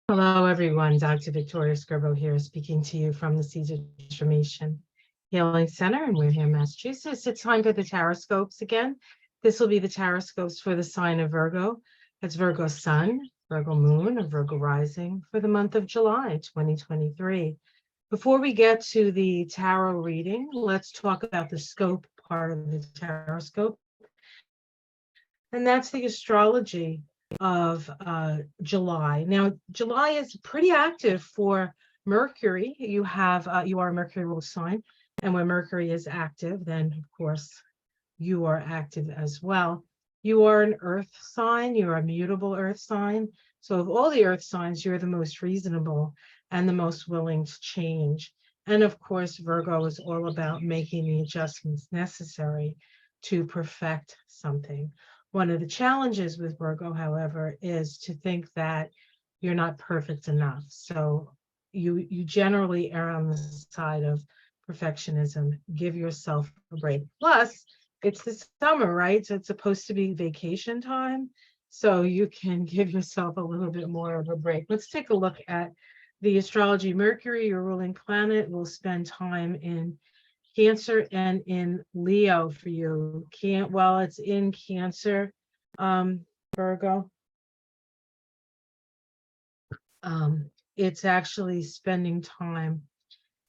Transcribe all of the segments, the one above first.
Hello, everyone. Dr. Victoria Scribo here, speaking to you from the Seeds of Transformation Healing Center in Wareham, Massachusetts. It's time for the Taroscopes again. This will be the Taroscopes for the sign of Virgo. That's Virgo Sun, Virgo Moon, and Virgo Rising for the month of July 2023. Before we get to the tarot reading, let's talk about the scope part of the Taroscope. And that's the astrology of July. Now, July is pretty active for Mercury. You are a Mercury ruled sign, and when Mercury is active, then of course you are active as well. You are an earth sign, you're a mutable earth sign. So of all the earth signs, you're the most reasonable and the most willing to change. And of course, Virgo is all about making the adjustments necessary to perfect something. One of the challenges with Virgo, however, is to think that you're not perfect enough. So you generally err on the side of perfectionism. Give yourself a break. Plus, it's the summer, right? So it's supposed to be vacation time. So you can give yourself a little bit more of a break. Let's take a look at the astrology. Mercury, your ruling planet, will spend time in Cancer and in Leo for you. While it's in Cancer, Virgo, it's actually spending time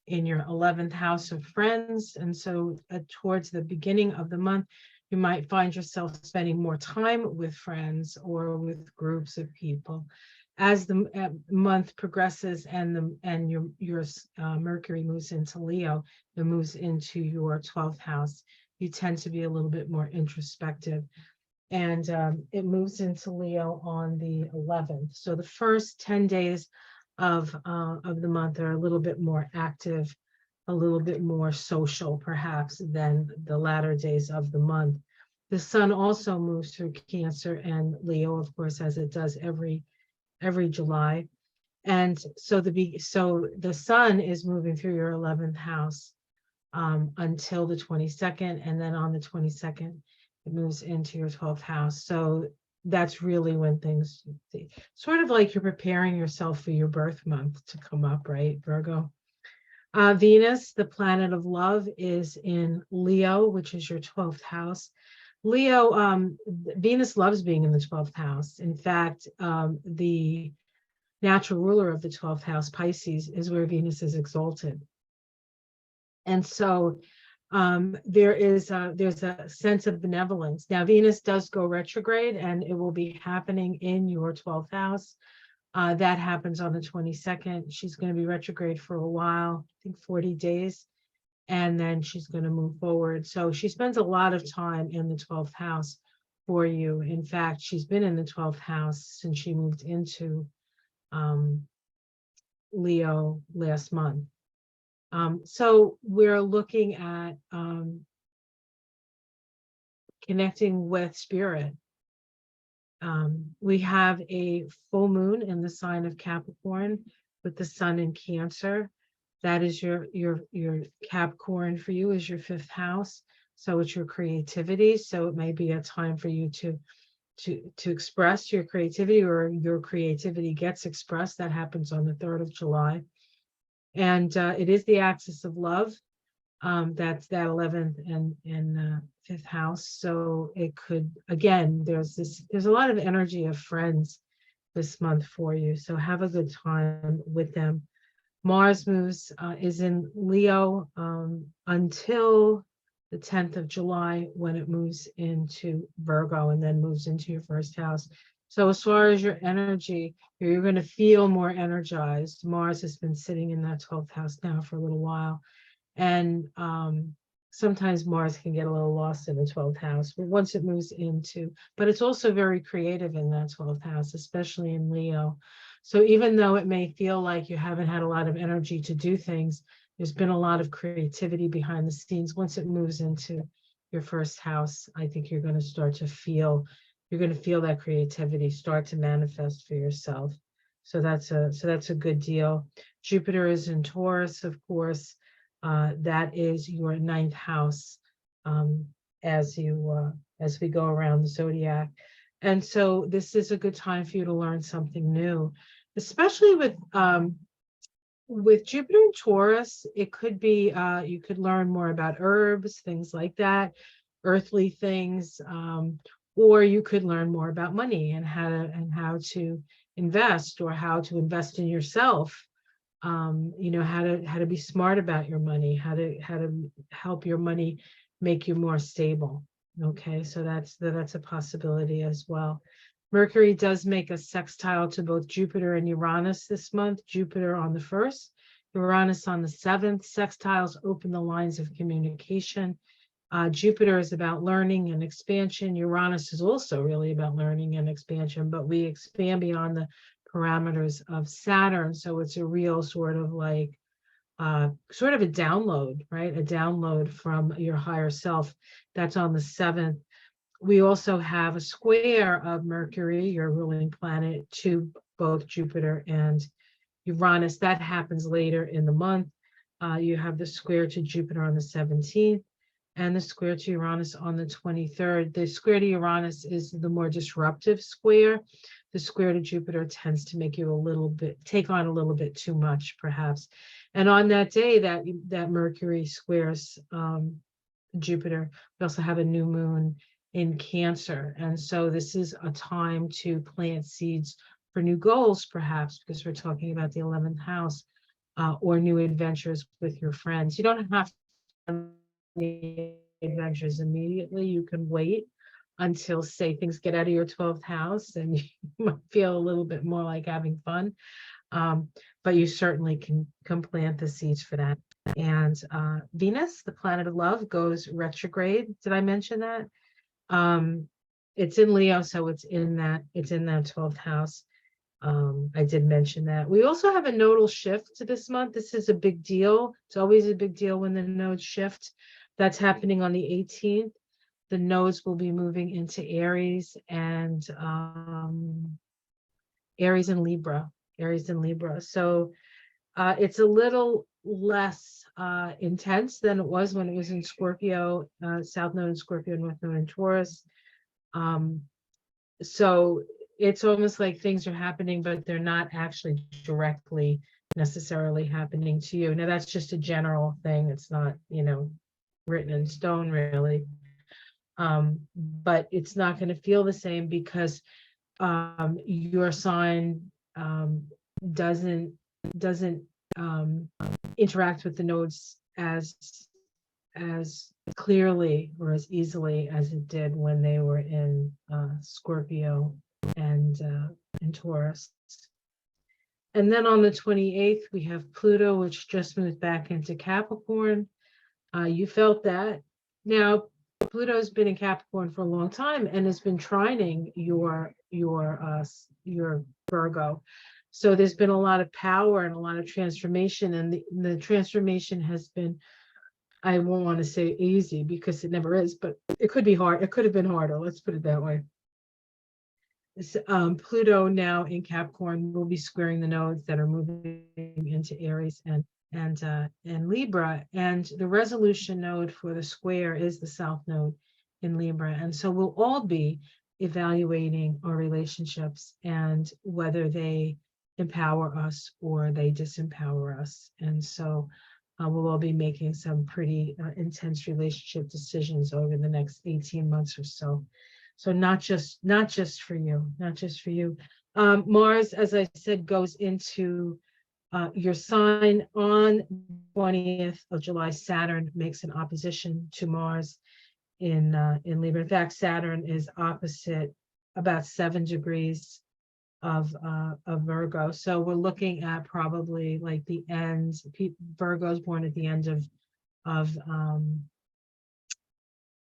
in your 11th house of friends. And so towards the beginning of the month, you might find yourself spending more time with friends or with groups of people. As the month progresses and your Mercury moves into Leo, it moves into your 12th house, you tend to be a little bit more introspective. And it moves into Leo on the 11th. So the first 10 days of the month are a little bit more active, a little bit more social, perhaps, than the latter days of the month. The sun also moves through Cancer and Leo, of course, as it does every July. And so the sun is moving through your 11th house until the 22nd, and then on the 22nd, it moves into your 12th house. So that's really when things, sort of like you're preparing yourself for your birth month to come up, right, Virgo? Venus, the planet of love, is in Leo, which is your 12th house. Leo, Venus loves being in the 12th house. In fact, the natural ruler of the 12th house, Pisces, is where Venus is exalted. And so there's a sense of benevolence. Now, Venus does go retrograde, and it will be happening in your 12th house. That happens on the 22nd. She's going to be retrograde for a while, I think 40 days, and then she's going to move forward. So she spends a lot of time in the 12th house for you. In fact, she's been in the 12th house since she moved into Leo last month. So we're looking at connecting with spirit. We have a full moon in the sign of Capricorn with the sun in Cancer. That is your Capricorn for you is your 5th house. So it's your creativity. So it may be a time for you to express your creativity, or your creativity gets expressed. That happens on the 3rd of July. And it is the axis of love. That's that 11th and 5th house. So it could, again, there's a lot of energy of friends this month for you. So have a good time with them. Mars is in Leo until the 10th of July, when it moves into Virgo and then moves into your 1st house. So as far as your energy, you're going to feel more energized. Mars has been sitting in that 12th house now for a little while. And sometimes Mars can get a little lost in the 12th house, but once it moves into, but it's also very creative in that 12th house, especially in Leo. So even though it may feel like you haven't had a lot of energy to do things, there's been a lot of creativity behind the scenes. Once it moves into your 1st house, I think you're going to feel that creativity start to manifest for yourself. So that's a good deal. Jupiter is in Taurus, of course. That is your 9th house as we go around the zodiac. And so this is a good time for you to learn something new. especially with Jupiter in Taurus, it could be you could learn more about herbs, things like that, earthly things, or you could learn more about money and how to invest, or how to invest in yourself. You know, how to be smart about your money, how to help your money make you more stable. Okay, so that's a possibility as well. Mercury does make a sextile to both Jupiter and Uranus this month. Jupiter on the 1st, Uranus on the 7th. Sextiles open the lines of communication. Jupiter is about learning and expansion. Uranus is also really about learning and expansion, but we expand beyond the parameters of Saturn. So it's a real sort of like, sort of a download, right? A download from your higher self. That's on the 7th. We also have a square of Mercury, your ruling planet, to both Jupiter and Uranus. That happens later in the month. You have the square to Jupiter on the 17th and the square to Uranus on the 23rd. The square to Uranus is the more disruptive square. The square to Jupiter tends to make you take on a little bit too much, perhaps. And on that day that Mercury squares Jupiter, we also have a new moon in Cancer. And so this is a time to plant seeds for new goals, perhaps, because we're talking about the 11th house, or new adventures with your friends. You don't have to the adventures immediately. You can wait until, say, things get out of your 12th house and you might feel a little bit more like having fun. But you certainly can plant the seeds for that. And Venus, the planet of love, goes retrograde. Did I mention that? It's in Leo, so it's in that 12th house. I did mention that. We also have a nodal shift this month. This is a big deal. It's always a big deal when the nodes shift. That's happening on the 18th. The nodes will be moving into Aries and Aries and Libra. So it's a little less intense than it was when it was in Scorpio, South Node in Scorpio, North Node in Taurus. So it's almost like things are happening, but they're not actually directly necessarily happening to you. Now, that's just a general thing. It's not, written in stone, really. But it's not going to feel the same because your sign doesn't interact with the nodes as clearly or as easily as it did when they were in Scorpio and Taurus. And then on the 28th, we have Pluto, which just moved back into Capricorn. You felt that. Now, Pluto's been in Capricorn for a long time and has been trining your Virgo. So there's been a lot of power and a lot of transformation, and the transformation has been, I won't want to say easy because it never is, but it could be hard. It could have been harder. Let's put it that way. Pluto now in Capricorn will be squaring the nodes that are moving into Aries and Libra, and the resolution node for the square is the South Node in Libra. And so we'll all be evaluating our relationships and whether they empower us or they disempower us. And so we'll all be making some pretty intense relationship decisions over the next 18 months or so. So not just for you. Mars, as I said, goes into your sign on 20th of July. Saturn makes an opposition to Mars in Libra. In fact, Saturn is opposite about 7 degrees of Virgo. So we're looking at probably like the end. Virgo's born at the end of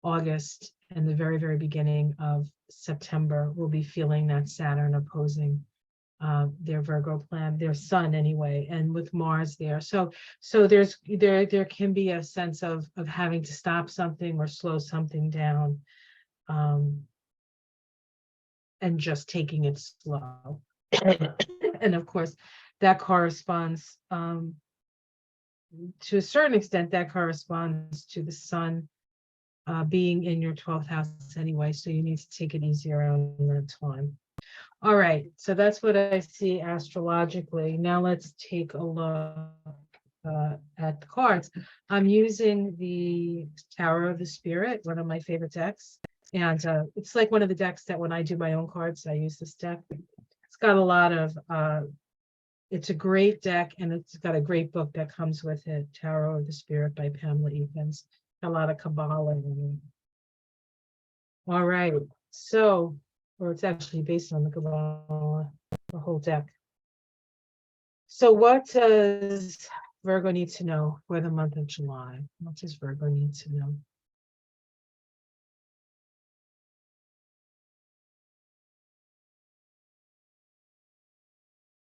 August and the very, very beginning of September. We'll be feeling that Saturn opposing their Virgo plan, their sun anyway, and with Mars there. So there can be a sense of having to stop something or slow something down, and just taking it slow. And of course, that corresponds to a certain extent, that corresponds to the sun being in your 12th house anyway. So you need to take it easier around that time. All right, so that's what I see astrologically. Now let's take a look at the cards. I'm using the Tower of the Spirit, one of my favorite decks. And it's like one of the decks that when I do my own cards, I use this deck. It's got a lot of, it's a great deck, and it's got a great book that comes with it, Tarot of the Spirit by Pamela Eakins. A lot of Kabbalah in it. All right, so, or it's actually based on the Kabbalah, the whole deck. So what does Virgo need to know for the month of July? What does Virgo need to know?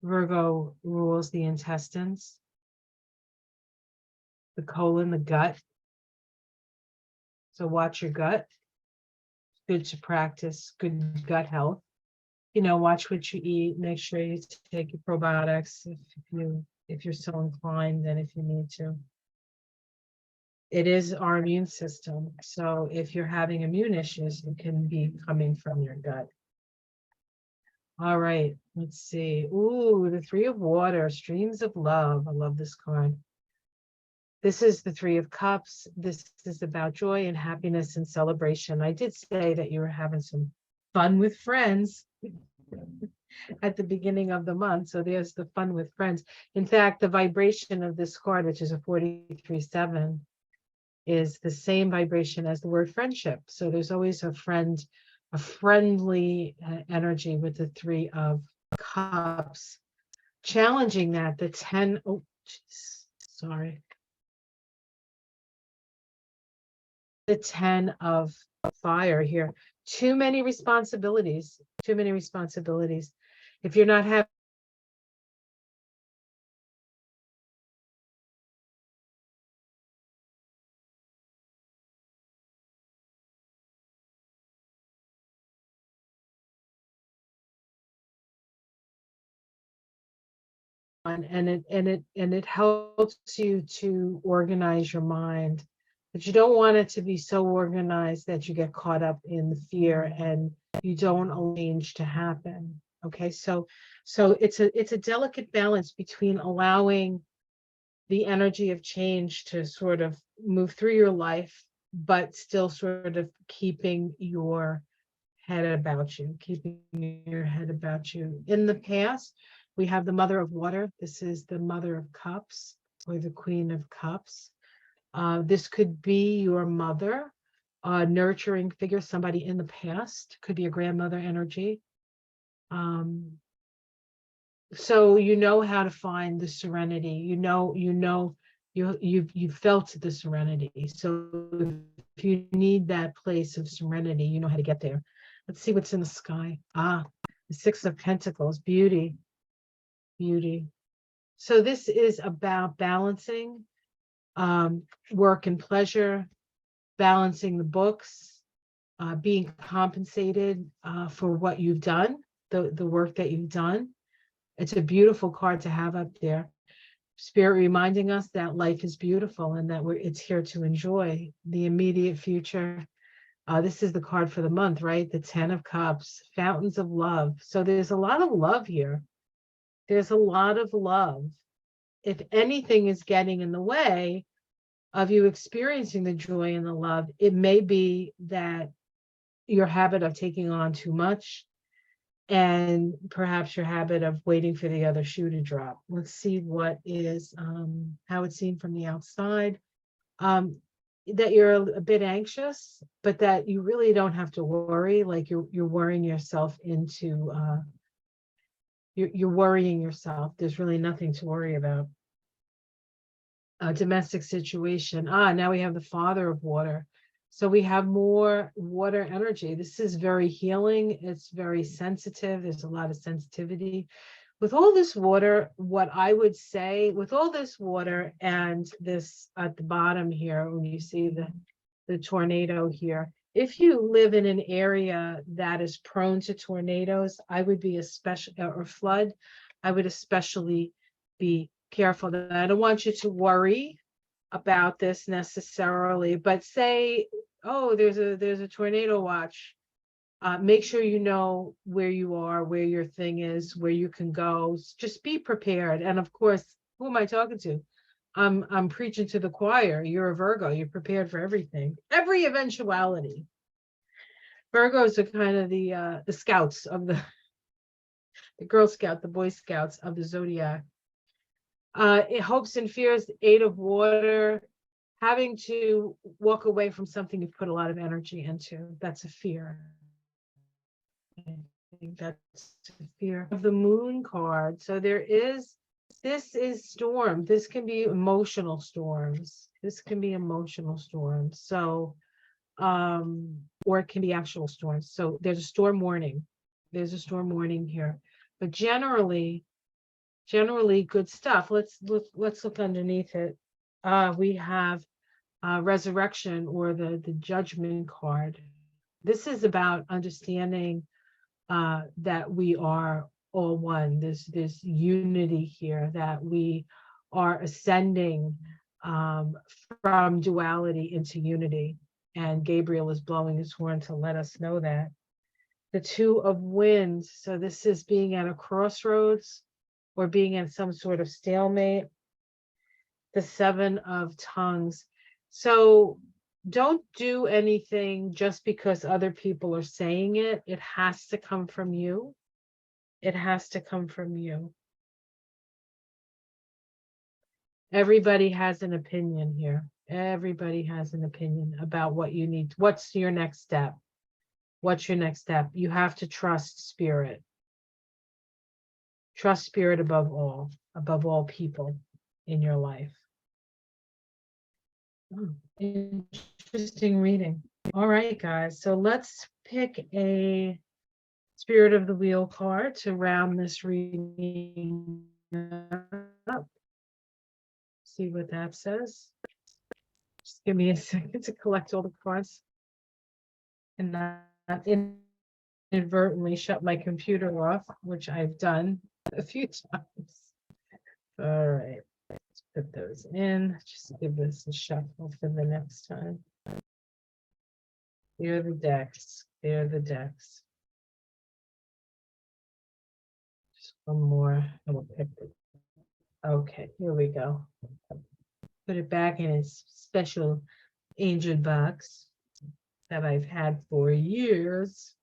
Virgo rules the intestines, the colon, the gut. So watch your gut. Good to practice good gut health. You know, watch what you eat. Make sure you take your probiotics if you're so inclined and if you need to. It is our immune system. So if you're having immune issues, it can be coming from your gut. All right, let's see. Ooh, the Three of Water, Streams of Love. I love this card. This is the Three of Cups. This is about joy and happiness and celebration. I did say that you were having some fun with friends at the beginning of the month. So there's the fun with friends. In fact, the vibration of this card, which is a 43-7, is the same vibration as the word friendship. So there's always a friend, a friendly energy with the Three of Cups. Challenging that, the 10, oh, geez, sorry. The 10 of fire here. Too many responsibilities, too many responsibilities. If you're not having and it helps you to organize your mind, but you don't want it to be so organized that you get caught up in the fear and you don't allow change to happen. Okay, so it's a delicate balance between allowing the energy of change to sort of move through your life, but still sort of keeping your head about you, keeping your head about you. In the past, we have the Mother of Water. This is the Mother of Cups or the Queen of Cups. This could be your mother, nurturing figure, somebody in the past, could be a grandmother energy. So you know how to find the serenity. You've felt the serenity. So if you need that place of serenity, you know how to get there. Let's see what's in the sky. Ah, the Six of Pentacles, beauty, beauty. So this is about balancing work and pleasure, balancing the books, being compensated for what you've done, the work that you've done. It's a beautiful card to have up there. Spirit reminding us that life is beautiful and that it's here to enjoy the immediate future. This is the card for the month, right? The 10 of Cups, Fountains of Love. So there's a lot of love here. There's a lot of love. If anything is getting in the way of you experiencing the joy and the love, it may be that your habit of taking on too much, and perhaps your habit of waiting for the other shoe to drop. Let's see what is, how it's seen from the outside. That you're a bit anxious, but that you really don't have to worry. Like you're worrying yourself into, you're worrying yourself. There's really nothing to worry about. A domestic situation. Now we have the Father of Water. So we have more water energy. This is very healing. It's very sensitive. There's a lot of sensitivity. With all this water, what I would say, with all this water and this at the bottom here, when you see the tornado here, if you live in an area that is prone to tornadoes, I would be or flood, I would especially be careful. That I don't want you to worry about this necessarily, but say, oh, there's a tornado watch Make sure you know where you are, where your thing is, where you can go. Just be prepared. And of course, who am I talking to? I'm preaching to the choir. You're a Virgo. You're prepared for everything, every eventuality. Virgos are kind of the scouts of the Girl Scout, the Boy Scouts of the zodiac. Hopes and fears, the 8 of water, having to walk away from something you've put a lot of energy into. That's a fear. I think that's a fear of the moon card. So this is storm. This can be emotional storms. This can be emotional storms. So, or it can be actual storms. So there's a storm warning. There's a storm warning here. But generally good stuff. Let's look underneath it. We have resurrection, or the judgment card. This is about understanding that we are all one. There's unity here, that we are ascending from duality into unity. And Gabriel is blowing his horn to let us know that. The 2 of Wands. So this is being at a crossroads or being in some sort of stalemate. The 7 of Tongues. So don't do anything just because other people are saying it. It has to come from you. It has to come from you. Everybody has an opinion here. Everybody has an opinion about what you need. What's your next step? What's your next step? You have to trust spirit. Trust spirit above all people in your life. Oh, interesting reading. All right, guys. So let's pick a Spirit of the Wheel card to round this reading up. See what that says. Just give me a second to collect all the cards and not inadvertently shut my computer off, which I've done a few times. All right. Let's put those in. Just give this a shuffle for the next time. Here are the decks. There are the decks. Just one more. I will pick it. Okay, here we go. Put it back in its special angel box that I've had for years.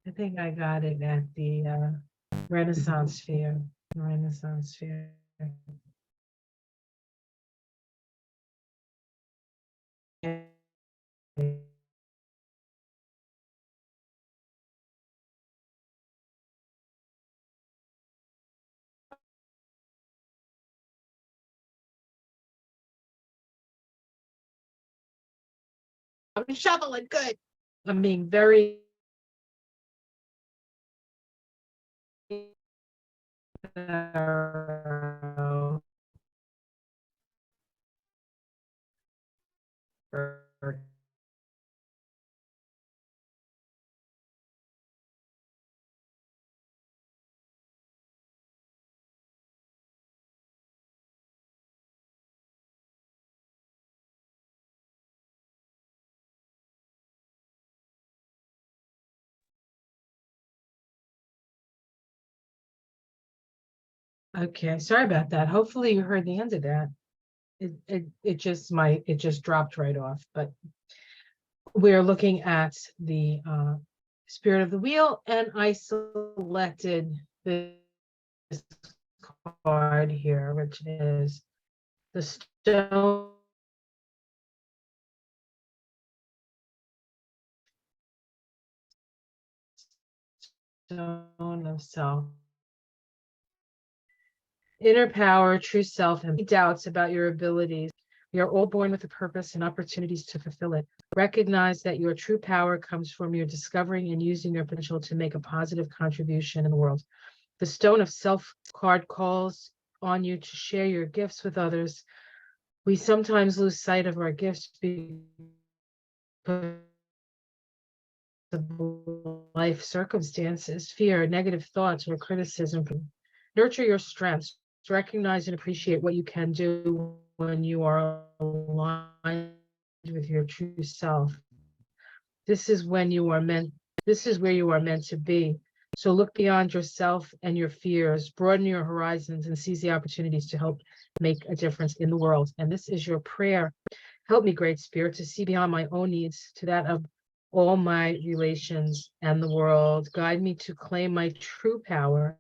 I think I got it at the Renaissance Fair. Renaissance Fair. I'm shoveling good. I'm being very okay. Sorry about that. Hopefully you heard the end of that. It just dropped right off. But we're looking at the Spirit of the Wheel, and I selected this card here, which is the Stone of Self. Inner power, true self, and doubts about your abilities. We are all born with a purpose and opportunities to fulfill it. Recognize that your true power comes from your discovering and using your potential to make a positive contribution in the world. The Stone of Self card calls on you to share your gifts with others. We sometimes lose sight of our gifts because of life circumstances, fear, negative thoughts, or criticism. Nurture your strengths. Recognize and appreciate what you can do when you are aligned with your true self. This is when you are meant, this is where you are meant to be. So look beyond yourself and your fears, broaden your horizons, and seize the opportunities to help make a difference in the world. And this is your prayer. Help me, Great Spirit, to see beyond my own needs to that of all my relations and the world. Guide me to claim my true power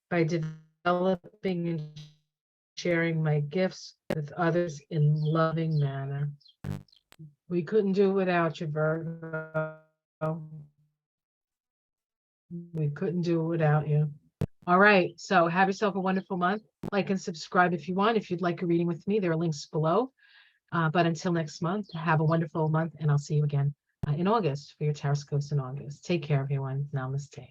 by developing and sharing my gifts with others in loving manner. We couldn't do it without you, Virgo. We couldn't do it without you. All right. So have yourself a wonderful month. Like and subscribe if you want. If you'd like a reading with me, there are links below. But until next month, have a wonderful month, and I'll see you again in August for your Tarot Scopes in August. Take care, everyone. Namaste.